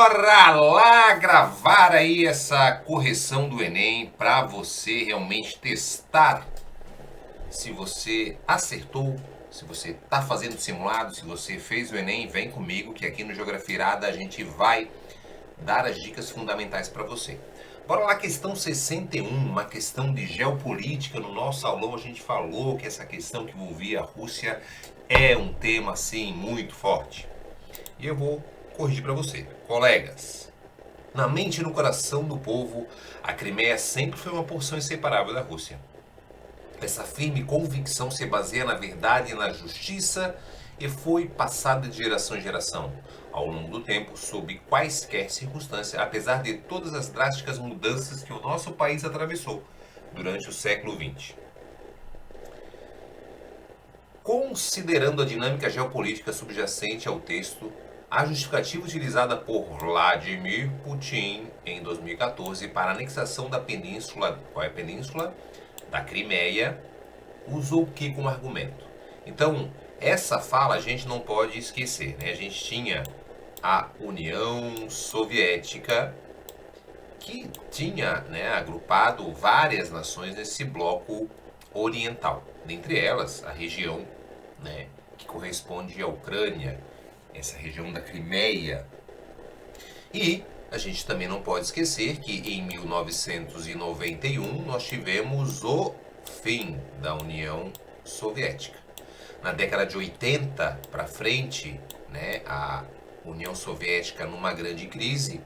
Bora lá gravar aí essa correção do Enem para você realmente testar se você acertou, se você está fazendo simulado, se você fez o Enem. Vem comigo que aqui no Geografia Irada a gente vai dar as dicas fundamentais para você. Bora lá, questão 61, uma questão de geopolítica. No nosso aulão a gente falou que essa questão que envolvia a Rússia é um tema assim muito forte. E eu vou corrigir para você. Colegas, na mente e no coração do povo, a Crimeia sempre foi uma porção inseparável da Rússia. Essa firme convicção se baseia na verdade e na justiça e foi passada de geração em geração, ao longo do tempo, sob quaisquer circunstâncias, apesar de todas as drásticas mudanças que o nosso país atravessou durante o século XX. Considerando a dinâmica geopolítica subjacente ao texto, a justificativa utilizada por Vladimir Putin em 2014 para a anexação da península, qual é a península? Da Crimeia, usou o que como argumento? Então, essa fala a gente não pode esquecer, né? A gente tinha a União Soviética, que tinha, né, agrupado várias nações nesse bloco oriental, dentre elas a região, né, que corresponde à Ucrânia, essa região da Crimeia. E a gente também não pode esquecer que em 1991 nós tivemos o fim da União Soviética. Na década de 80 para frente, né, a União Soviética numa grande crise,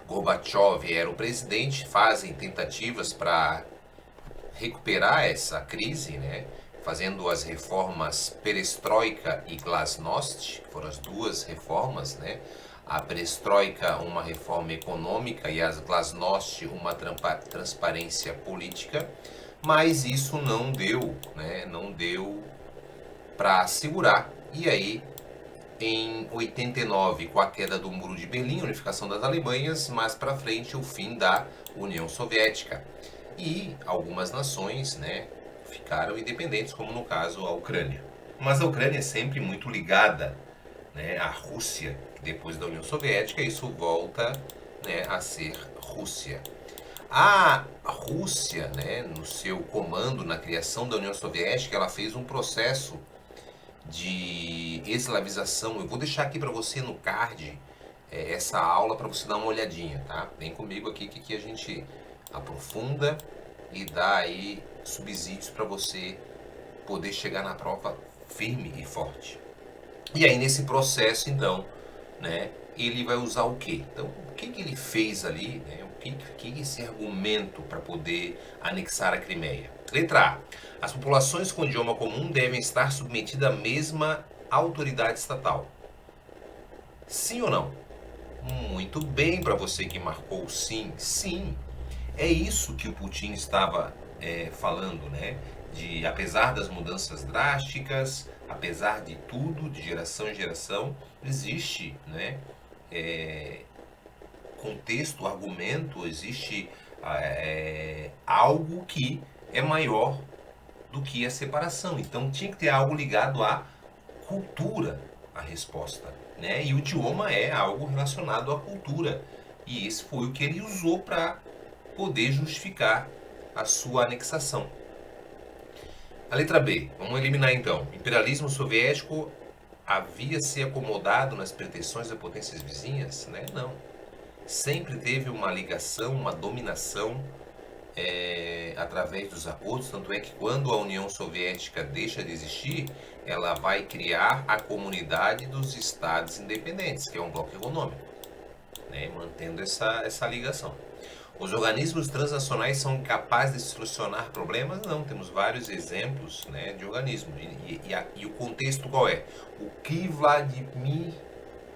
Gorbachev era o presidente, fazem tentativas para recuperar essa crise, né, fazendo as reformas Perestroika e Glasnost, que foram as duas reformas, né? A Perestroika, uma reforma econômica, e as Glasnost, uma transparência política, mas isso não deu, né? Não deu para segurar. E aí, em 89, com a queda do Muro de Berlim, unificação das Alemanhas, mais para frente o fim da União Soviética. E algumas nações, né, ficaram independentes, como no caso a Ucrânia. Mas a Ucrânia é sempre muito ligada, né, à Rússia. Depois da União Soviética, isso volta, né, a ser Rússia. A Rússia, né, no seu comando na criação da União Soviética, ela fez um processo de eslavização. Eu vou deixar aqui para você no card essa aula para você dar uma olhadinha, tá? Vem comigo aqui que a gente aprofunda e dá aí subsídios para você poder chegar na prova firme e forte. E aí nesse processo, então, né, ele vai usar o quê? Então, o que ele fez ali, né? O que esse argumento para poder anexar a Crimeia? Letra A. As populações com idioma comum devem estar submetidas à mesma autoridade estatal. Sim ou não? Muito bem para você que marcou sim. Sim. É isso que o Putin estava falando, né? De apesar das mudanças drásticas, apesar de tudo, de geração em geração, existe, né, contexto, argumento, existe algo que é maior do que a separação. Então tinha que ter algo ligado à cultura, a resposta, né? E o idioma é algo relacionado à cultura. E esse foi o que ele usou para poder justificar a sua anexação. A letra B, vamos eliminar então. O imperialismo soviético havia se acomodado nas pretensões das potências vizinhas? Né? Não. Sempre teve uma ligação, uma dominação através dos acordos, tanto é que quando a União Soviética deixa de existir, ela vai criar a Comunidade dos Estados Independentes, que é um bloco econômico, né? Mantendo essa ligação. Os organismos transnacionais são capazes de solucionar problemas? Não, temos vários exemplos, né, de organismos. E o contexto qual é? O que Vladimir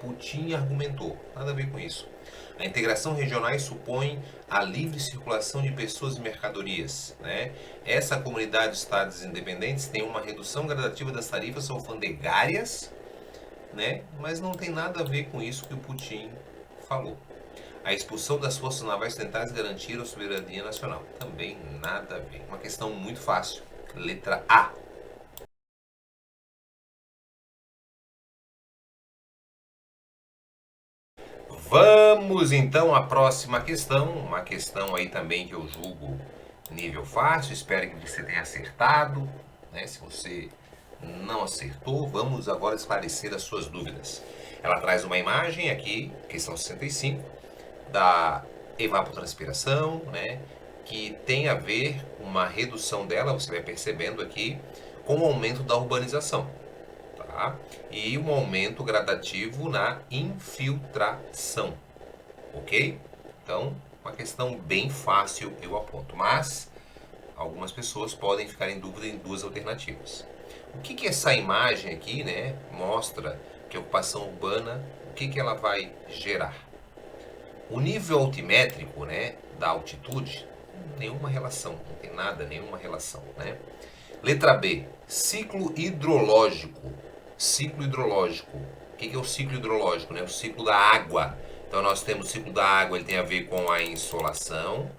Putin argumentou? Nada a ver com isso. A integração regional supõe a livre circulação de pessoas e mercadorias, né? Essa comunidade de estados independentes tem uma redução gradativa das tarifas alfandegárias, né? Mas não tem nada a ver com isso que o Putin falou. A expulsão das forças navais ocidentais garantir a soberania nacional. Também nada a ver. Uma questão muito fácil. Letra A. Vamos então à próxima questão, uma questão aí também que eu julgo nível fácil, espero que você tenha acertado, né? Se você não acertou, vamos agora esclarecer as suas dúvidas. Ela traz uma imagem aqui, questão 65, da evapotranspiração, né? Que tem a ver com uma redução dela, você vai percebendo aqui, com o aumento da urbanização. Tá? E um aumento gradativo na infiltração, ok? Então, uma questão bem fácil eu aponto, mas algumas pessoas podem ficar em dúvida em duas alternativas. O que essa imagem aqui, né, mostra que a ocupação urbana, o que ela vai gerar? O nível altimétrico, né, da altitude, nenhuma relação, não tem nada, nenhuma relação, né? Letra B, ciclo hidrológico. Ciclo hidrológico. O que é o ciclo hidrológico? Né? O ciclo da água. Então nós temos o ciclo da água, ele tem a ver com a insolação,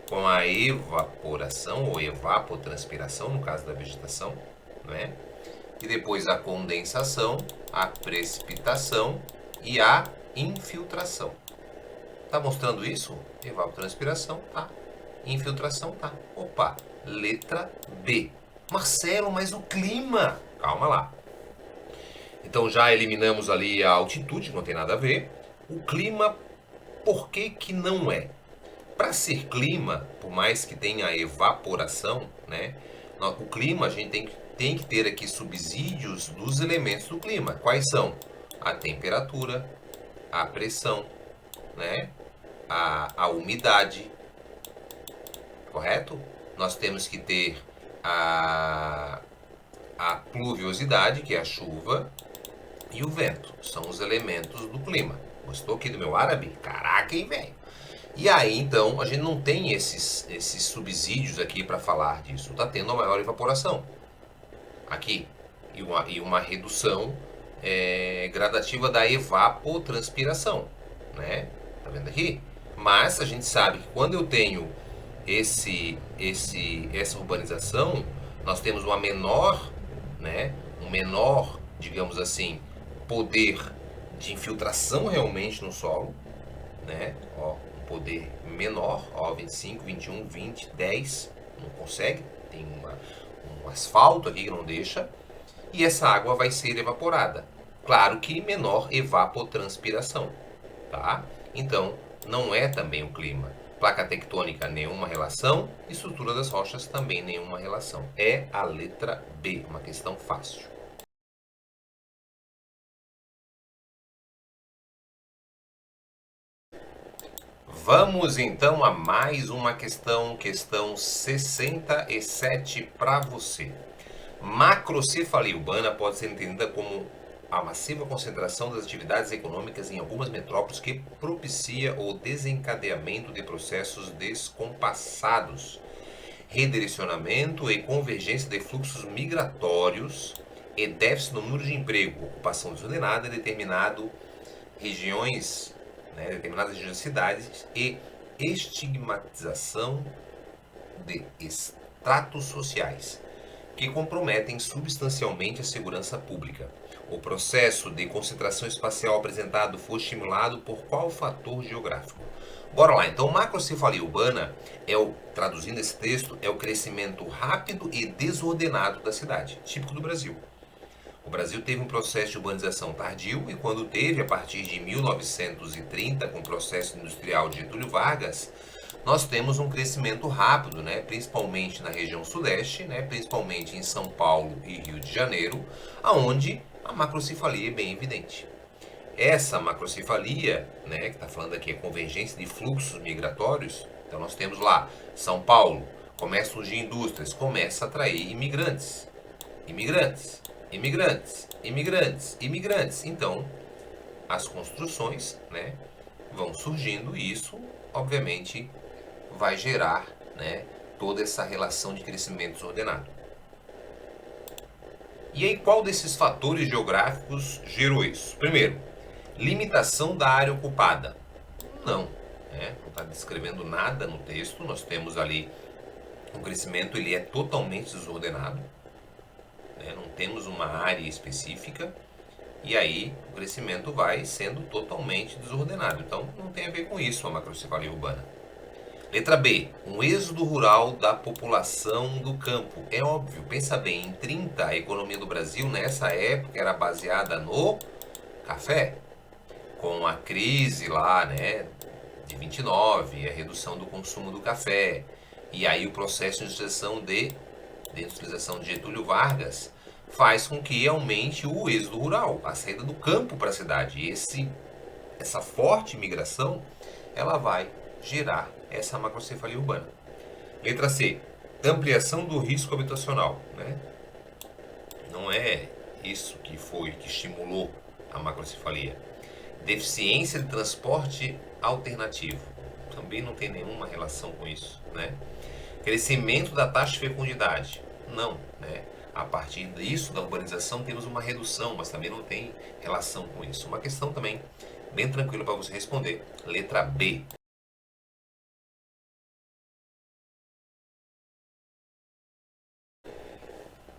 com a evaporação ou evapotranspiração, no caso da vegetação, né? E depois a condensação, a precipitação e a infiltração. Tá mostrando isso? Evapotranspiração, tá. Infiltração, tá. Opa, letra B. Marcelo, mas o clima? Calma lá. Então já eliminamos ali a altitude, que não tem nada a ver. O clima, por que não é? Para ser clima, por mais que tenha evaporação, né? O clima a gente tem que ter aqui subsídios dos elementos do clima. Quais são? A temperatura, a pressão, né? A umidade, correto? Nós temos que ter a pluviosidade, que é a chuva, e o vento. São os elementos do clima. Gostou aqui do meu árabe? Caraca, hein, velho? E aí, então, a gente não tem esses subsídios aqui para falar disso. Está tendo uma maior evaporação aqui e uma redução gradativa da evapotranspiração, né? Tá vendo aqui? Mas a gente sabe que quando eu tenho essa urbanização, nós temos uma menor, né? Um menor, digamos assim, poder de infiltração realmente no solo, né? Ó, um poder menor, ó, 25, 21, 20, 10, não consegue, tem um asfalto aqui que não deixa, e essa água vai ser evaporada. Claro que menor evapotranspiração, tá? Então, não é também o clima. Placa tectônica, nenhuma relação. Estrutura das rochas, também nenhuma relação. É a letra B, uma questão fácil. Vamos então a mais uma questão 67 para você. Macrocefalia urbana pode ser entendida como a massiva concentração das atividades econômicas em algumas metrópoles que propicia o desencadeamento de processos descompassados, redirecionamento e convergência de fluxos migratórios e déficit no número de emprego, ocupação desordenada em determinadas regiões de cidades e estigmatização de estratos sociais que comprometem substancialmente a segurança pública. O processo de concentração espacial apresentado foi estimulado por qual fator geográfico? Bora lá, então macrocefalia urbana, traduzindo esse texto, é o crescimento rápido e desordenado da cidade, típico do Brasil. O Brasil teve um processo de urbanização tardio e quando teve, a partir de 1930, com o processo industrial de Getúlio Vargas, nós temos um crescimento rápido, né? Principalmente na região sudeste, né? Principalmente em São Paulo e Rio de Janeiro, aonde a macrocefalia é bem evidente. Essa macrocefalia, né, que está falando aqui, é convergência de fluxos migratórios. Então nós temos lá São Paulo, começa a surgir indústrias, começa a atrair imigrantes. Imigrantes, imigrantes, imigrantes, imigrantes. Então, as construções, né, vão surgindo e isso, obviamente, vai gerar, né, toda essa relação de crescimento desordenado. E aí, qual desses fatores geográficos gerou isso? Primeiro, limitação da área ocupada. Não, né, não está descrevendo nada no texto. Nós temos ali o crescimento, ele é totalmente desordenado. Não temos uma área específica. E aí o crescimento vai sendo totalmente desordenado. Então não tem a ver com isso a macrocefalia urbana. Letra B. Um êxodo rural da população do campo. É óbvio, pensa bem, em 30 a economia do Brasil nessa época era baseada no café. Com a crise lá, né, de 29, a redução do consumo do café. E aí o processo de industrialização de Getúlio Vargas faz com que aumente o êxodo rural, a saída do campo para a cidade. E essa forte migração, ela vai gerar essa macrocefalia urbana. Letra C. Ampliação do risco habitacional. Né? Não é isso que estimulou a macrocefalia. Deficiência de transporte alternativo. Também não tem nenhuma relação com isso. Né? Crescimento da taxa de fecundidade. Não. Né? A partir disso, da urbanização, temos uma redução, mas também não tem relação com isso. Uma questão também bem tranquila para você responder. Letra B.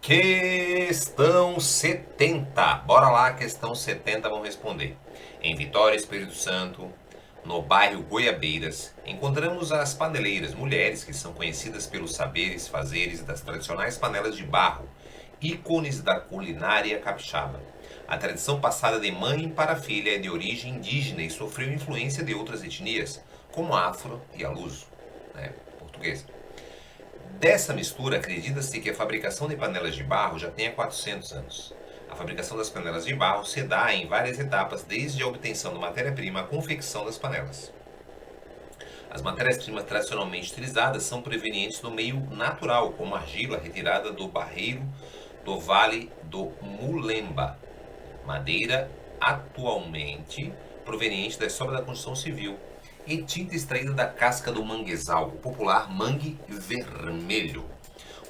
Questão 70. Bora lá, questão 70, vamos responder. Em Vitória, Espírito Santo, no bairro Goiabeiras, encontramos as paneleiras, mulheres que são conhecidas pelos saberes, fazeres das tradicionais panelas de barro, ícones da culinária capixaba. A tradição passada de mãe para filha é de origem indígena e sofreu influência de outras etnias, como a afro e a luso, né, portuguesa. Dessa mistura, acredita-se que a fabricação de panelas de barro já tenha 400 anos. A fabricação das panelas de barro se dá em várias etapas, desde a obtenção da matéria-prima à confecção das panelas. As matérias-primas tradicionalmente utilizadas são provenientes do meio natural, como argila retirada do barreiro do Vale do Mulemba, madeira atualmente proveniente das sobras da construção civil, e tinta extraída da casca do manguezal, o popular mangue vermelho.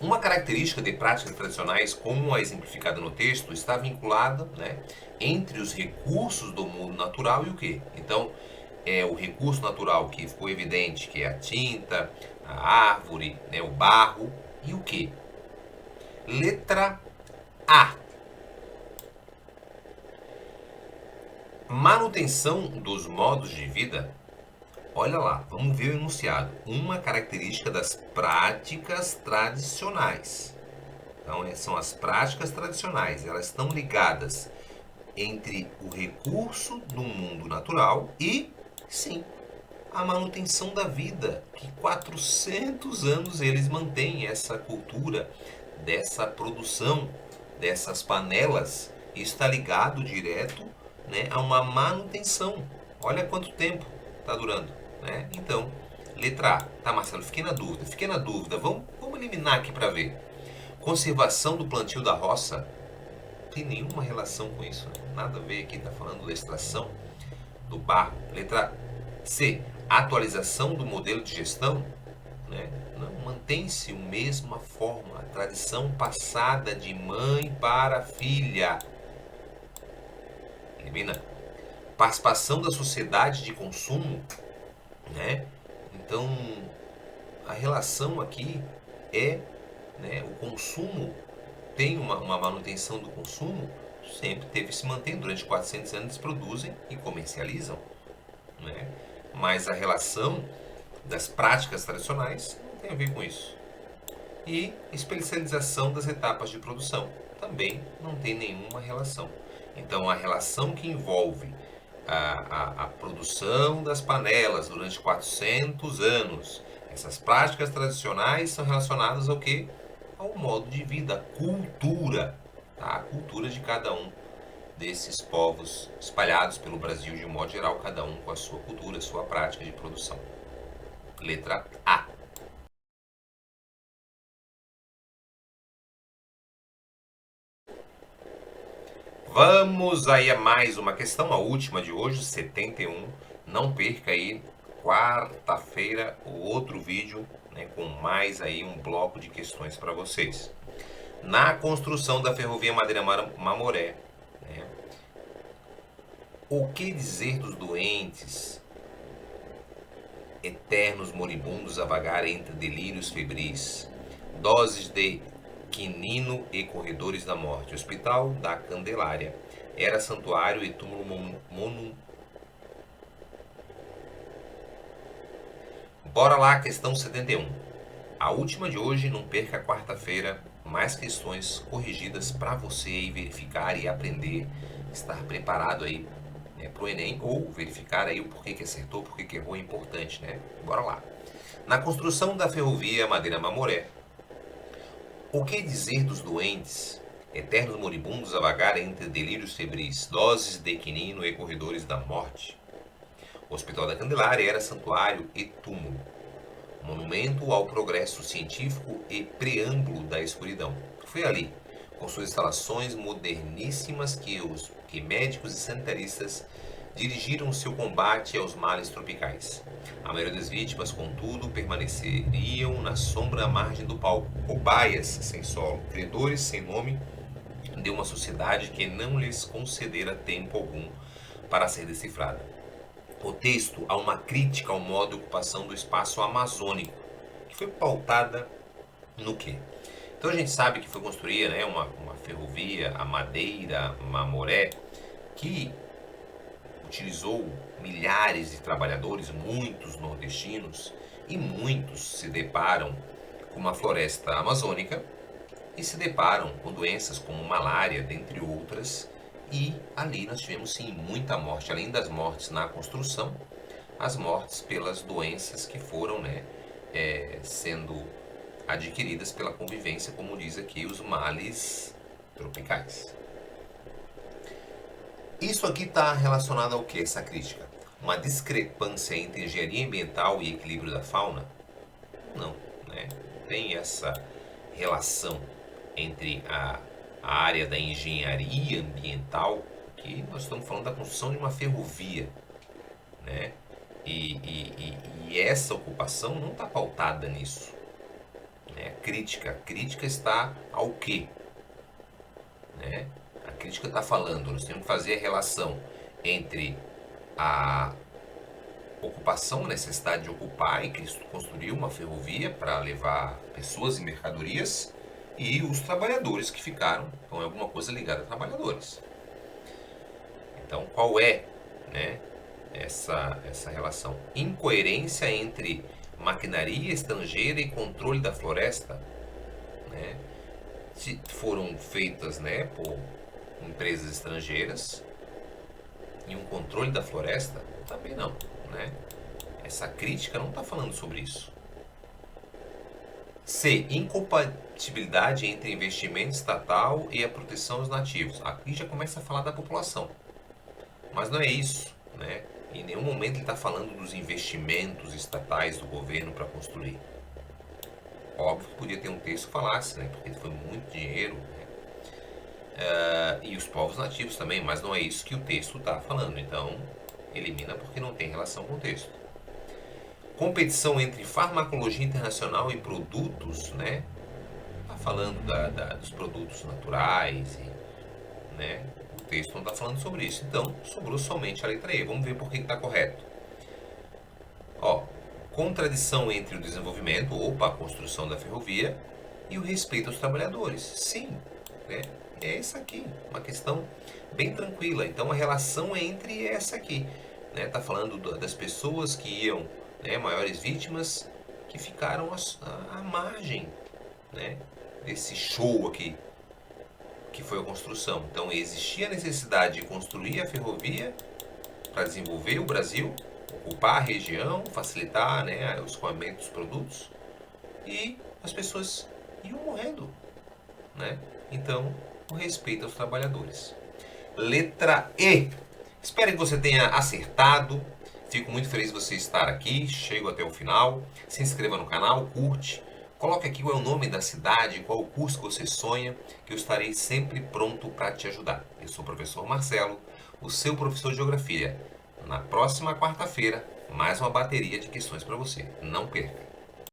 Uma característica de práticas tradicionais, como a exemplificada no texto, está vinculada, né, entre os recursos do mundo natural e o quê? Então, é o recurso natural que ficou evidente, que é a tinta, a árvore, né, o barro e o quê? Letra A. Manutenção dos modos de vida. Olha lá, vamos ver o enunciado. Uma característica das práticas tradicionais. Então, são as práticas tradicionais. Elas estão ligadas entre o recurso do mundo natural e, sim, a manutenção da vida. Que 400 anos eles mantêm essa cultura dessa produção, dessas panelas. Isso está ligado direto, né, a uma manutenção. Olha quanto tempo está durando. Né? Então, letra A. Tá, Marcelo, fiquei na dúvida. Vamos eliminar aqui para ver. Conservação do plantio da roça. Não tem nenhuma relação com isso. Né? Nada a ver aqui, está falando da extração do barro. Letra C. Atualização do modelo de gestão. Né? Não, mantém-se a mesma forma. A tradição passada de mãe para filha. Elimina. Participação da sociedade de consumo. Né? Então, a relação aqui é, né, o consumo tem uma manutenção do consumo, sempre teve se mantendo. Durante 400 anos eles produzem e comercializam. Né? Mas a relação das práticas tradicionais não tem a ver com isso. E especialização das etapas de produção também não tem nenhuma relação. Então, a relação que envolve a produção das panelas durante 400 anos. Essas práticas tradicionais são relacionadas ao quê? Ao modo de vida, à cultura. Tá? A cultura de cada um desses povos espalhados pelo Brasil de um modo geral, cada um com a sua cultura, a sua prática de produção. Letra A. Vamos aí a mais uma questão, a última de hoje, 71. Não perca aí, quarta-feira, o outro vídeo, né, com mais aí um bloco de questões para vocês. Na construção da ferrovia Madeira-Mamoré, né, o que dizer dos doentes, eternos moribundos a vagar entre delírios febris, doses de quinino e corredores da morte, Hospital da Candelária, era santuário e túmulo Bora lá, questão 71. A última de hoje, não perca a quarta-feira, mais questões corrigidas para você aí verificar e aprender, estar preparado aí, né, para o Enem, ou verificar aí o porquê que acertou, porquê que errou, é importante, né? Bora lá. Na construção da ferrovia Madeira-Mamoré, o que dizer dos doentes, eternos moribundos a vagar entre delírios febris, doses de quinino e corredores da morte? O Hospital da Candelária era santuário e túmulo, monumento ao progresso científico e preâmbulo da escuridão. Foi ali, com suas instalações moderníssimas, que médicos e sanitaristas dirigiram seu combate aos males tropicais. A maioria das vítimas, contudo, permaneceriam na sombra à margem do palco, cobaias sem solo, credores sem nome de uma sociedade que não lhes concedera tempo algum para ser decifrada. O texto há uma crítica ao modo de ocupação do espaço amazônico, que foi pautada no quê? Então a gente sabe que foi construída, né, uma ferrovia, a Madeira-Mamoré, que utilizou milhares de trabalhadores, muitos nordestinos, e muitos se deparam com uma floresta amazônica e se deparam com doenças como malária, dentre outras. E ali nós tivemos sim muita morte, além das mortes na construção, as mortes pelas doenças que foram, né, sendo adquiridas pela convivência, como diz aqui, os males tropicais. Isso aqui está relacionado ao que, essa crítica? Uma discrepância entre engenharia ambiental e equilíbrio da fauna? Não, né? Tem essa relação entre a área da engenharia ambiental, que nós estamos falando da construção de uma ferrovia, né? E essa ocupação não está pautada nisso, né? A crítica está ao quê? Né? A crítica está falando, nós temos que fazer a relação entre a ocupação, a necessidade de ocupar e construir uma ferrovia para levar pessoas e mercadorias, e os trabalhadores que ficaram, então é alguma coisa ligada a trabalhadores. Então qual é, né, essa relação? Incoerência entre maquinaria estrangeira e controle da floresta, né? Se foram feitas, né, por empresas estrangeiras, e um controle da floresta também não, né? Essa crítica não está falando sobre isso. C. Incompatibilidade entre investimento estatal e a proteção aos nativos. Aqui já começa a falar da população. Mas não é isso, né? Em nenhum momento ele está falando dos investimentos estatais do governo para construir. Óbvio que podia ter um texto que falasse, né? Porque foi muito dinheiro, né? E os povos nativos também, mas não é isso que o texto está falando. Então, elimina porque não tem relação com o texto. Competição entre farmacologia internacional e produtos, né? Está falando dos produtos naturais, né? O texto não está falando sobre isso. Então, sobrou somente a letra E. Vamos ver por que está correto. Ó, contradição entre o desenvolvimento, a construção da ferrovia, e o respeito aos trabalhadores. Sim, né? É essa aqui, uma questão bem tranquila. Então, a relação é entre essa aqui, né? Está falando das pessoas que iam, né, maiores vítimas, que ficaram à margem, né, desse show aqui, que foi a construção. Então existia a necessidade de construir a ferrovia para desenvolver o Brasil, ocupar a região, facilitar, né, o escoamento dos produtos, e as pessoas iam morrendo, né? Então, o respeito aos trabalhadores. Letra E. Espero que você tenha acertado. Fico muito feliz de você estar aqui, chego até o final. Se inscreva no canal, curte. Coloque aqui qual é o nome da cidade, qual o curso que você sonha, que eu estarei sempre pronto para te ajudar. Eu sou o professor Marcelo, o seu professor de Geografia. Na próxima quarta-feira, mais uma bateria de questões para você. Não perca!